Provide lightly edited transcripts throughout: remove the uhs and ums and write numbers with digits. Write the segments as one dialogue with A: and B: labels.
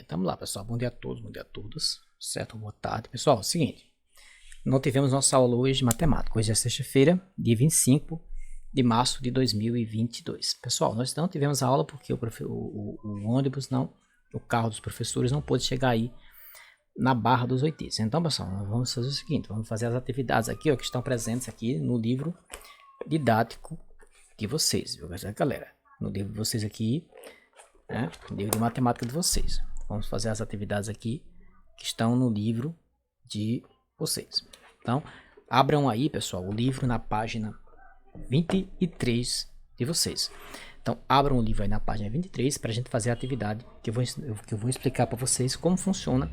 A: Então vamos lá, pessoal. Bom dia a todos, bom dia a todas. Certo? Boa tarde. Pessoal, é o seguinte. Não tivemos nossa aula hoje de matemática. Hoje é sexta-feira, dia 25 de março de 2022. Pessoal, nós não tivemos a aula porque o ônibus não, o carro dos professores não pôde chegar aí na Barra dos Oitis. Então, pessoal, nós vamos fazer o seguinte. Vamos fazer as atividades aqui, ó, que estão presentes aqui no livro didático de vocês, viu, galera? No livro de vocês aqui, né? No livro de matemática de vocês. Vamos fazer as atividades aqui que estão no livro de vocês. Então, abram aí, pessoal, o livro na página 23 de vocês. Então, abram o livro aí na página 23 para a gente fazer a atividade que eu vou explicar para vocês como funciona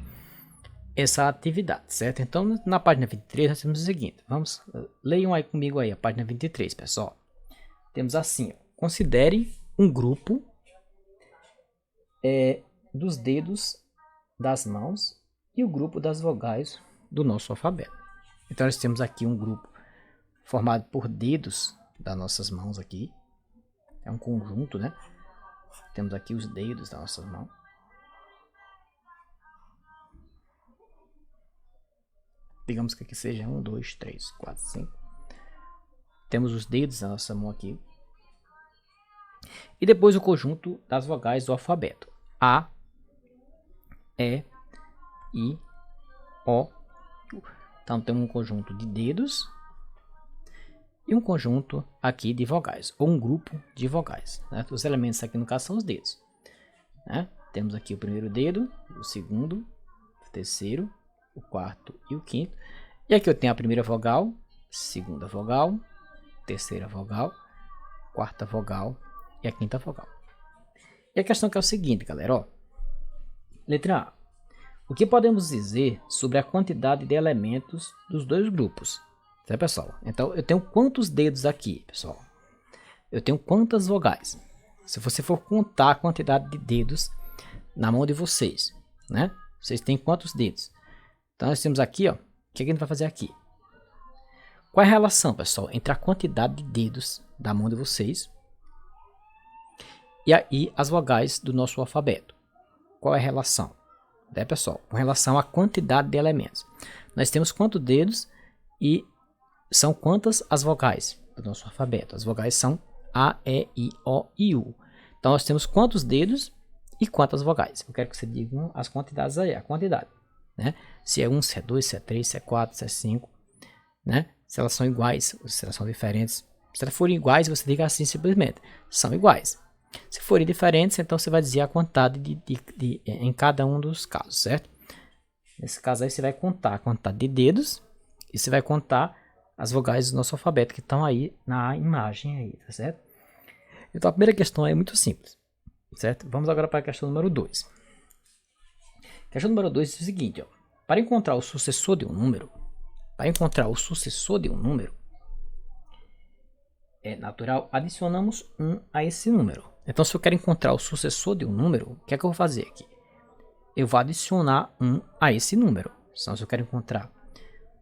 A: essa atividade, certo? Então, na página 23 nós temos o seguinte. Leiam aí comigo aí a página 23, pessoal. Temos assim, ó, considere um grupo dos dedos das mãos e o grupo das vogais do nosso alfabeto. Então nós temos aqui um grupo formado por dedos das nossas mãos aqui. É um conjunto, né? Temos aqui os dedos das nossas mãos. Digamos que aqui seja 1, 2, 3, 4, 5. Temos os dedos da nossa mão aqui. E depois o conjunto das vogais do alfabeto. A, E, I, O, U. Então temos um conjunto de dedos e um conjunto aqui de vogais, ou um grupo de vogais, né? Os elementos aqui no caso são os dedos, né? Temos aqui o primeiro dedo, o segundo, o terceiro, o quarto e o quinto. E aqui eu tenho a primeira vogal, segunda vogal, terceira vogal, quarta vogal e a quinta vogal. E a questão que é o seguinte, galera, ó. Letra A. O que podemos dizer sobre a quantidade de elementos dos dois grupos? Certo, pessoal? Então, eu tenho quantos dedos aqui, pessoal? Eu tenho quantas vogais? Se você for contar a quantidade de dedos na mão de vocês, né? Vocês têm quantos dedos? Então, nós temos aqui, ó. O que a gente vai fazer aqui? Qual é a relação, pessoal, entre a quantidade de dedos da mão de vocês e aí as vogais do nosso alfabeto? Qual é a relação? Né, pessoal? Com relação à quantidade de elementos. Nós temos quantos dedos e são quantas as vogais do nosso alfabeto? As vogais são A, E, I, O e U. Então nós temos quantos dedos e quantas vogais. Eu quero que você diga as quantidades aí, a quantidade. Né? Se é 1, se é 2, se é 3, se é 4, se é 5. Né? Se elas são iguais, se elas são diferentes. Se elas forem iguais, você diga assim simplesmente. São iguais. Se forem diferentes, então você vai dizer a quantidade em cada um dos casos, certo? Nesse caso aí você vai contar a quantidade de dedos e você vai contar as vogais do nosso alfabeto que estão aí na imagem aí, tá certo? Então a primeira questão é muito simples, certo? Vamos agora para a questão número 2. A questão número 2 é o seguinte, ó. Para encontrar o sucessor de um número, é natural, adicionamos 1 a esse número. Então, se eu quero encontrar o sucessor de um número, o que é que eu vou fazer aqui? Eu vou adicionar 1 a esse número. Então, se eu quero encontrar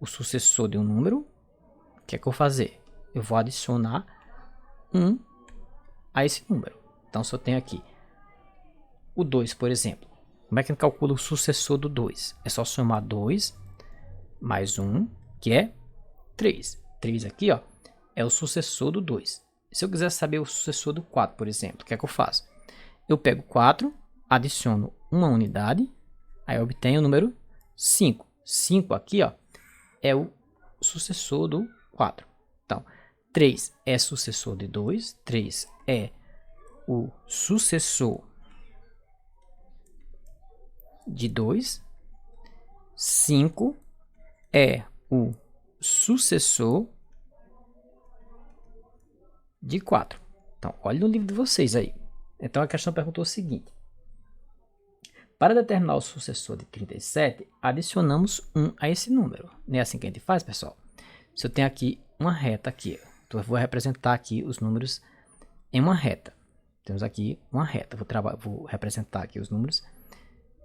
A: o sucessor de um número, o que é que eu vou fazer? Eu vou adicionar 1 a esse número. Então, se eu tenho aqui o 2, por exemplo, como é que eu calculo o sucessor do 2? É só somar 2 mais 1, que é 3. 3 aqui, ó, é o sucessor do 2. Se eu quiser saber o sucessor do 4, por exemplo, o que é que eu faço? Eu pego 4, adiciono uma unidade, aí eu obtenho o número 5. 5 aqui, ó, é o sucessor do 4. Então, 3 é sucessor de 2, 3 é o sucessor de 2, 5 é o sucessor de 4. Então, olha no livro de vocês aí. Então, a questão perguntou o seguinte. Para determinar o sucessor de 37, adicionamos 1 a esse número. Não é assim que a gente faz, pessoal? Se eu tenho aqui uma reta aqui, então eu vou representar aqui os números em uma reta. Temos aqui uma reta. Vou representar aqui os números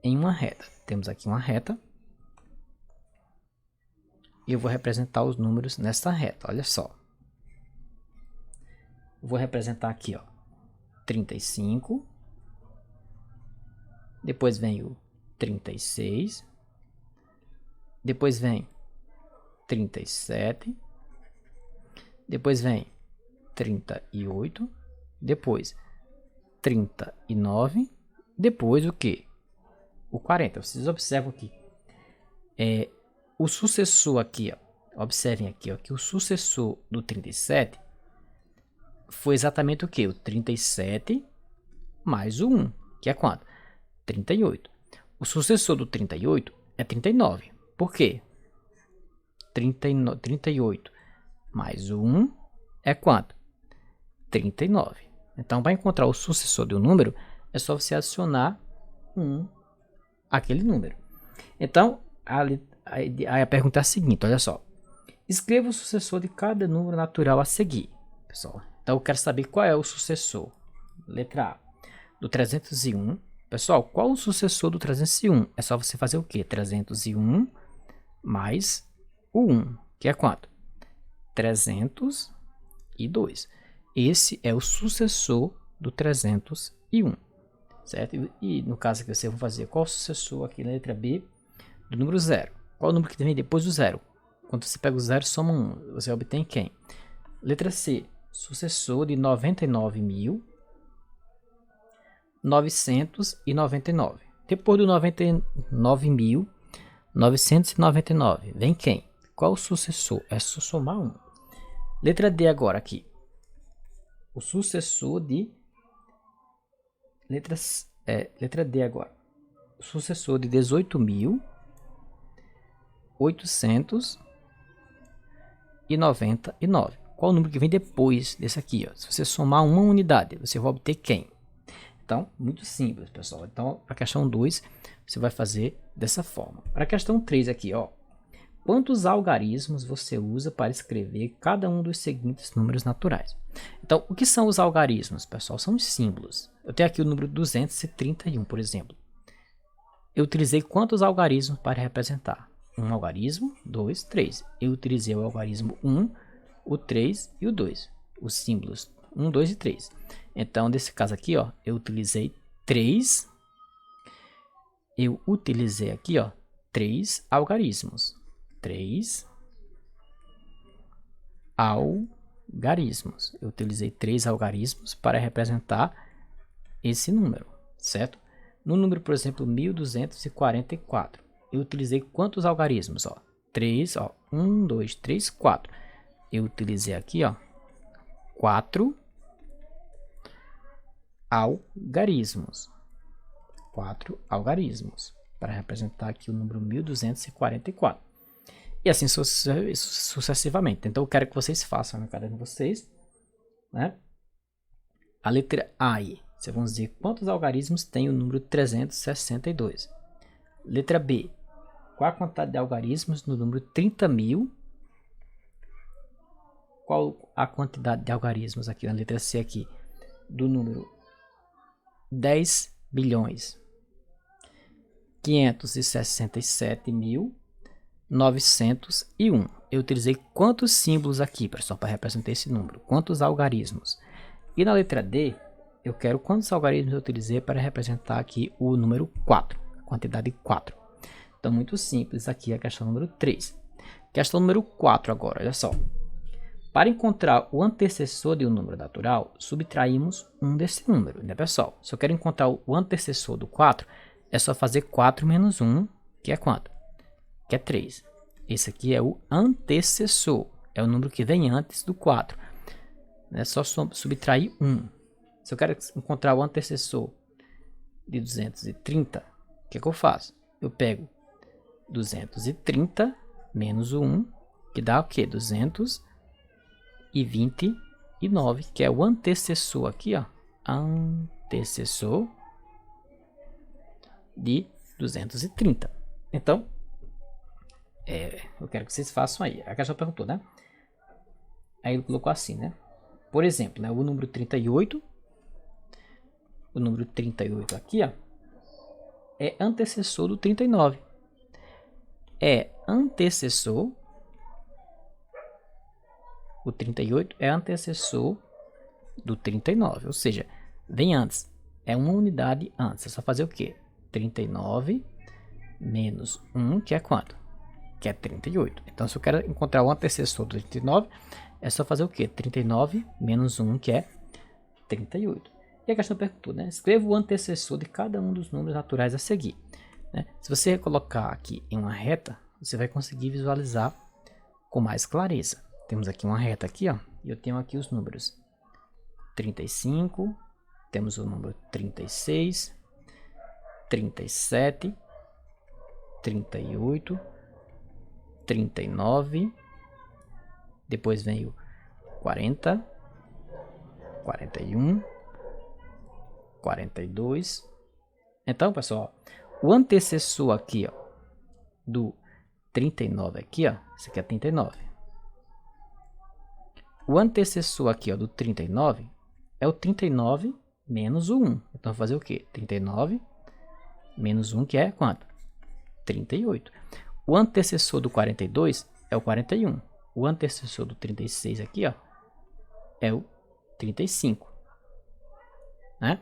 A: em uma reta. Temos aqui uma reta. E eu vou representar os números nessa reta. Olha só. Vou representar aqui, ó, 35. Depois vem o 36. Depois vem 37. Depois vem 38. Depois 39. Depois o que? O 40. Vocês observam aqui. O sucessor aqui, ó. Observem aqui, ó, que o sucessor do 37 foi exatamente o que? O 37 mais o 1, que é quanto? 38. O sucessor do 38 é 39. Por quê? 38 mais o 1 é quanto? 39. Então, para encontrar o sucessor de um número, é só você adicionar 1 àquele número. Então, a pergunta é a seguinte, olha só. Escreva o sucessor de cada número natural a seguir, pessoal. Então, eu quero saber qual é o sucessor. Letra A, do 301. Pessoal, qual o sucessor do 301? É só você fazer o quê? 301 mais o 1, que é quanto? 302. Esse é o sucessor do 301, certo? E no caso aqui, você vai fazer qual o sucessor aqui na letra B do número 0? Qual o número que vem depois do 0? Quando você pega o 0, soma 1, você obtém quem? Letra C, sucessor de 99.999. Depois do 99.999, vem quem? Qual o sucessor? É só somar 1. Letra D agora aqui. O sucessor de... Letra D agora. O sucessor de 18.899. Qual o número que vem depois desse aqui? Ó? Se você somar uma unidade, você vai obter quem? Então, muito simples, pessoal. Então, para a questão 2, você vai fazer dessa forma. Para a questão 3 aqui, ó. Quantos algarismos você usa para escrever cada um dos seguintes números naturais? Então, o que são os algarismos, pessoal? São os símbolos. Eu tenho aqui o número 231, por exemplo. Eu utilizei quantos algarismos para representar? Um algarismo, 2, 3. Eu utilizei o algarismo 1, o 3 e o 2. Os símbolos 1, 2 e 3. Então, nesse caso aqui, ó, eu utilizei 3. Eu utilizei aqui, ó, 3 algarismos. 3 algarismos. Eu utilizei 3 algarismos para representar esse número, certo? No número, por exemplo, 1244, eu utilizei quantos algarismos? Ó? 3, ó, 1, 2, 3, 4. Eu utilizei aqui, ó, 4 algarismos. 4 algarismos para representar aqui o número 1244. E assim sucessivamente. Então eu quero que vocês façam na caderno de vocês, né? A letra A aí. Vocês vão dizer quantos algarismos tem o número 362. Letra B. Qual a quantidade de algarismos no número 30.000? Qual a quantidade de algarismos aqui na letra C aqui do número 10.567.901? Eu utilizei quantos símbolos aqui, pessoal, para representar esse número? Quantos algarismos? E na letra D, eu quero quantos algarismos eu utilizei para representar aqui o número 4, a quantidade 4. Então, muito simples aqui a questão número 3. Questão número 4 agora, olha só. Para encontrar o antecessor de um número natural, subtraímos um desse número, né, pessoal? Se eu quero encontrar o antecessor do 4, é só fazer 4 menos 1, que é quanto? Que é 3. Esse aqui é o antecessor, é o número que vem antes do 4. É só subtrair 1. Se eu quero encontrar o antecessor de 230, o que é que eu faço? Eu pego 230 menos o 1, que dá o quê? 229, que é o antecessor aqui, ó. Antecessor de 230. Então, eu quero que vocês façam aí. A questão perguntou, né? Aí ele colocou assim, né? Por exemplo, né, o número 38. O número 38 aqui, ó, é antecessor do 39. É antecessor. O 38 é antecessor do 39. Ou seja, vem antes. É uma unidade antes. É só fazer o quê? 39 menos 1, que é quanto? Que é 38. Então, se eu quero encontrar o antecessor do 39, é só fazer o quê? 39 menos 1, que é 38. E a questão perguntou, né? Escreva o antecessor de cada um dos números naturais a seguir. Né? Se você colocar aqui em uma reta, você vai conseguir visualizar com mais clareza. Temos aqui uma reta aqui, ó, e eu tenho aqui os números 35, temos o número 36, 37, 38, 39, depois vem o 40, 41, 42. Então, pessoal, o antecessor aqui, ó, do 39 aqui, ó, esse aqui é 39. O antecessor aqui, ó, do 39 é o 39 menos o 1. Então, vou fazer o quê? 39 menos 1, que é quanto? 38. O antecessor do 42 é o 41. O antecessor do 36 aqui, ó, é o 35. Né?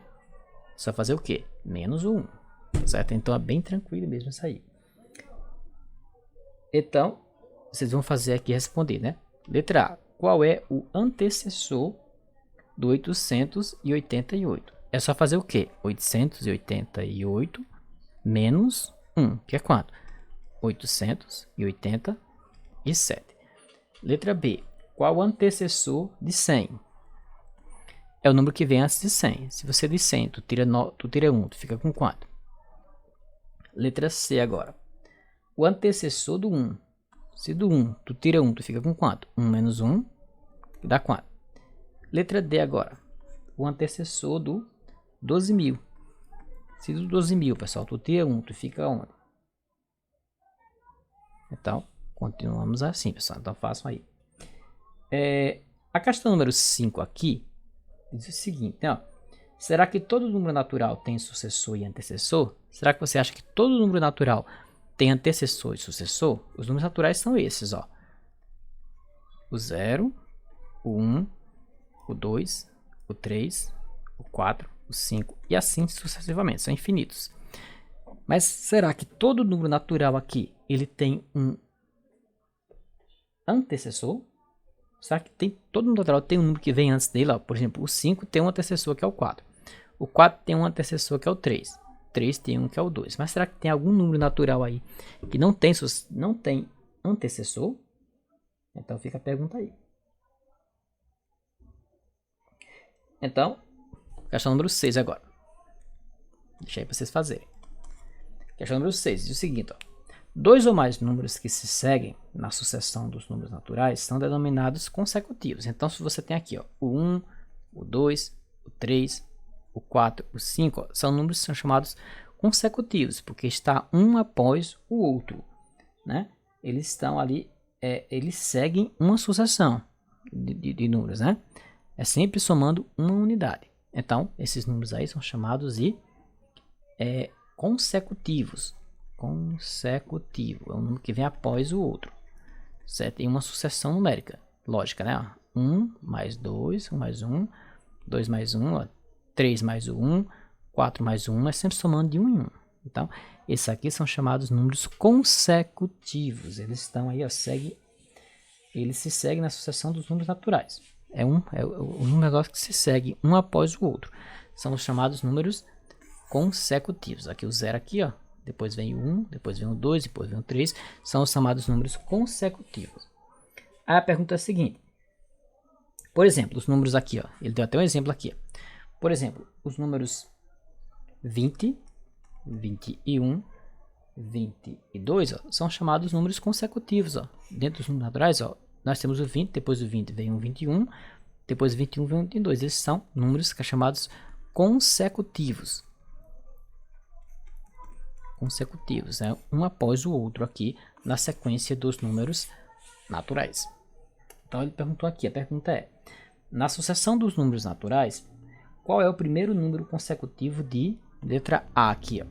A: Só fazer o quê? Menos o 1. Certo? Então, é bem tranquilo mesmo isso aí. Então, vocês vão fazer aqui responder, né? Letra A. Qual é o antecessor do 888? É só fazer o quê? 888 menos 1, que é quanto? 887. Letra B. Qual o antecessor de 100? É o número que vem antes de 100. Se você de 100, tu tira 1, tu fica com quanto? Letra C agora. O antecessor do 1. Se do 1 tu tira 1, tu fica com quanto? 1 menos 1 dá quanto? Letra D agora. O antecessor do 12.000. Se do 12.000, pessoal, tu tira 1, tu fica onde? Então, continuamos assim, pessoal. Então, façam aí. A questão número 5 aqui diz o seguinte, ó. Será que todo número natural tem sucessor e antecessor? Será que você acha que todo número natural tem antecessor e sucessor? Os números naturais são esses, ó. O 0, o 1, o 2, o 3, o 4, o 5 e assim sucessivamente. São infinitos. Mas será que todo número natural aqui ele tem um antecessor? Será que todo número natural tem um número que vem antes dele? Ó? Por exemplo, o 5 tem um antecessor que é o 4. O 4 tem um antecessor que é o 3. 3 tem um que é o 2. Mas será que tem algum número natural aí que não tem antecessor? Então fica a pergunta aí. Então, questão número 6 agora. Deixa aí para vocês fazerem. Questão número 6 diz o seguinte, ó. Dois ou mais números que se seguem na sucessão dos números naturais são denominados consecutivos. Então, se você tem aqui, ó, o 1, o 2, o 3, o 4, o 5, ó, são números que são chamados consecutivos, porque está um após o outro, né? Eles estão ali, eles seguem uma sucessão de números, né? É sempre somando uma unidade. Então, esses números aí são chamados de consecutivos. Consecutivo é um número que vem após o outro, certo? Em uma sucessão numérica, lógica, né? 1 mais 2, 1 mais 1, 2 mais 1, ó, 3 mais 1, 4 mais 1, é sempre somando de 1 em 1. Então, esses aqui são chamados números consecutivos. Eles estão aí, ó, eles se seguem na sucessão dos números naturais. É um negócio que se segue um após o outro. São os chamados números consecutivos. Aqui o 0 aqui, ó. Depois vem o 1, depois vem o 2, depois vem o 3. São os chamados números consecutivos. Aí a pergunta é a seguinte. Por exemplo, os números aqui, ó. Ele deu até um exemplo aqui. Ó. Por exemplo, os números 20, 21, 22, ó, são chamados números consecutivos. Ó. Dentro dos números naturais, ó, nós temos o 20, depois do 20 vem o 21, depois do 21 vem o 22. Esses são números que são chamados consecutivos. Consecutivos, né? Um após o outro aqui na sequência dos números naturais. Então ele perguntou aqui, a pergunta é: na sucessão dos números naturais, qual é o primeiro número consecutivo de letra A aqui, ó,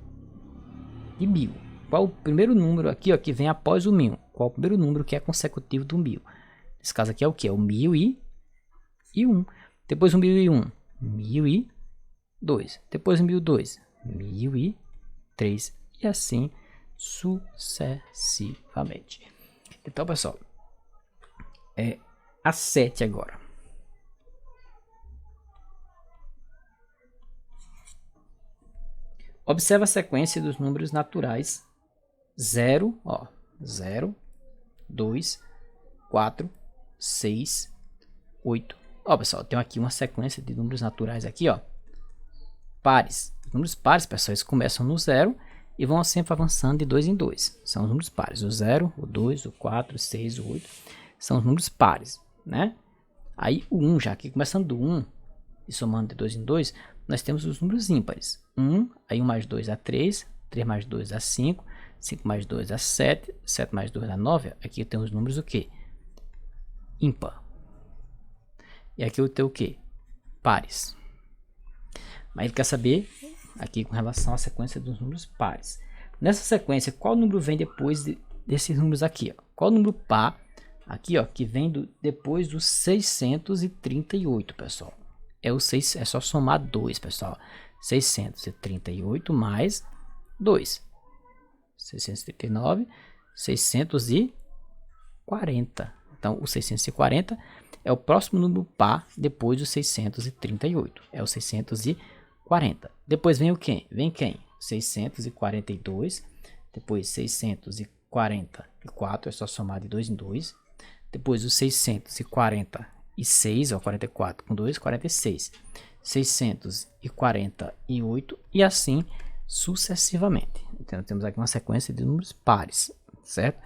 A: de 1000? Qual o primeiro número aqui, ó, que vem após o 1000? Qual o primeiro número que é consecutivo do 1000? Nesse caso aqui é o que? É o 1001. Depois o 1001, 1002. Depois o 1002, 1003. E assim sucessivamente. Então, pessoal, a 7 agora. Observa a sequência dos números naturais 0, 2, 4, 6, 8. Ó, pessoal, tem aqui uma sequência de números naturais aqui, ó. Pares. Os números pares, pessoal, eles começam no 0 e vão sempre avançando de 2 em 2. São os números pares. O 0, o 2, o 4, o 6, o 8. São os números pares, né? Aí o 1, já aqui começando do 1 e somando de 2 em 2, nós temos os números ímpares. 1, aí 1 mais 2 dá 3, 3 mais 2 dá 5, 5 mais 2 dá 7, 7 mais 2 dá 9. Aqui eu tenho os números o quê? Ímpar. E aqui eu tenho o quê? Pares. Mas ele quer saber aqui com relação à sequência dos números pares. Nessa sequência, qual número vem depois desses números aqui? Ó? Qual número par aqui, ó, que vem depois do 638, pessoal? É só somar 2, pessoal. 638 mais 2. 639, 640. Então, o 640 é o próximo número par depois do 638. É o 640. Depois vem o quê? Vem quem? 642. Depois 644. É só somar de 2 em 2. Depois o 646. Ó, 44 com 2, 46. 648 e assim sucessivamente. Então, temos aqui uma sequência de números pares, certo?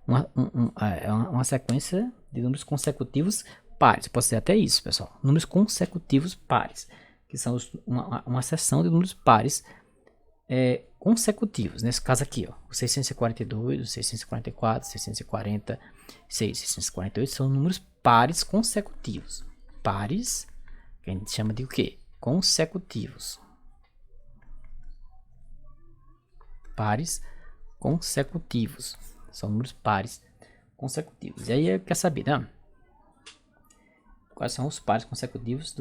A: Uma sequência de números consecutivos pares. Pode ser até isso, pessoal. Números consecutivos pares, que são uma seção de números pares consecutivos. Nesse caso aqui, ó, o 642, o 644, 646, 648 são números pares consecutivos. Pares, que a gente chama de o quê? Consecutivos. Pares consecutivos. São números pares consecutivos. E aí eu quero saber, né? Quais são os pares consecutivos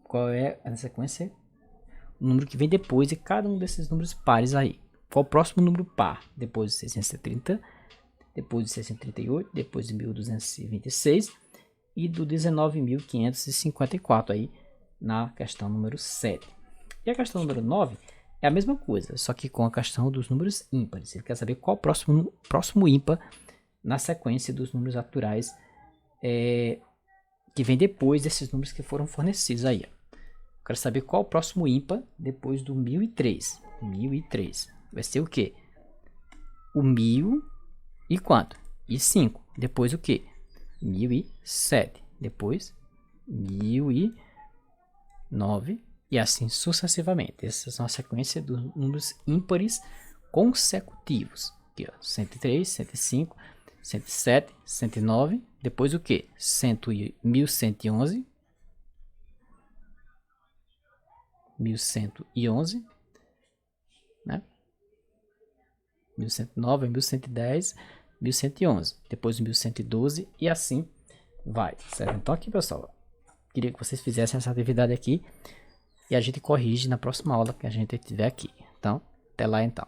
A: qual é a sequência, o número que vem depois de cada um desses números pares aí. Qual o próximo número par? Depois de 630, depois de 638, depois de 1226 e do 19.554 aí na questão número 7. E a questão número 9 é a mesma coisa, só que com a questão dos números ímpares. Ele quer saber qual o próximo ímpar na sequência dos números naturais que vem depois desses números que foram fornecidos aí. Eu quero saber qual o próximo ímpar depois do 1003. 1003 vai ser o quê? O 1000 e quanto? E 5. Depois o quê? 1007. Depois 1009 e assim sucessivamente. Essas são a sequência dos números ímpares consecutivos. Aqui, ó, 103, 105, 107, 109. Depois o que? 1111. 1111. Né? 1109, 1110, 1111. Depois 1112 e assim vai. Certo? Então aqui, pessoal, queria que vocês fizessem essa atividade aqui. E a gente corrige na próxima aula que a gente tiver aqui. Então, até lá então.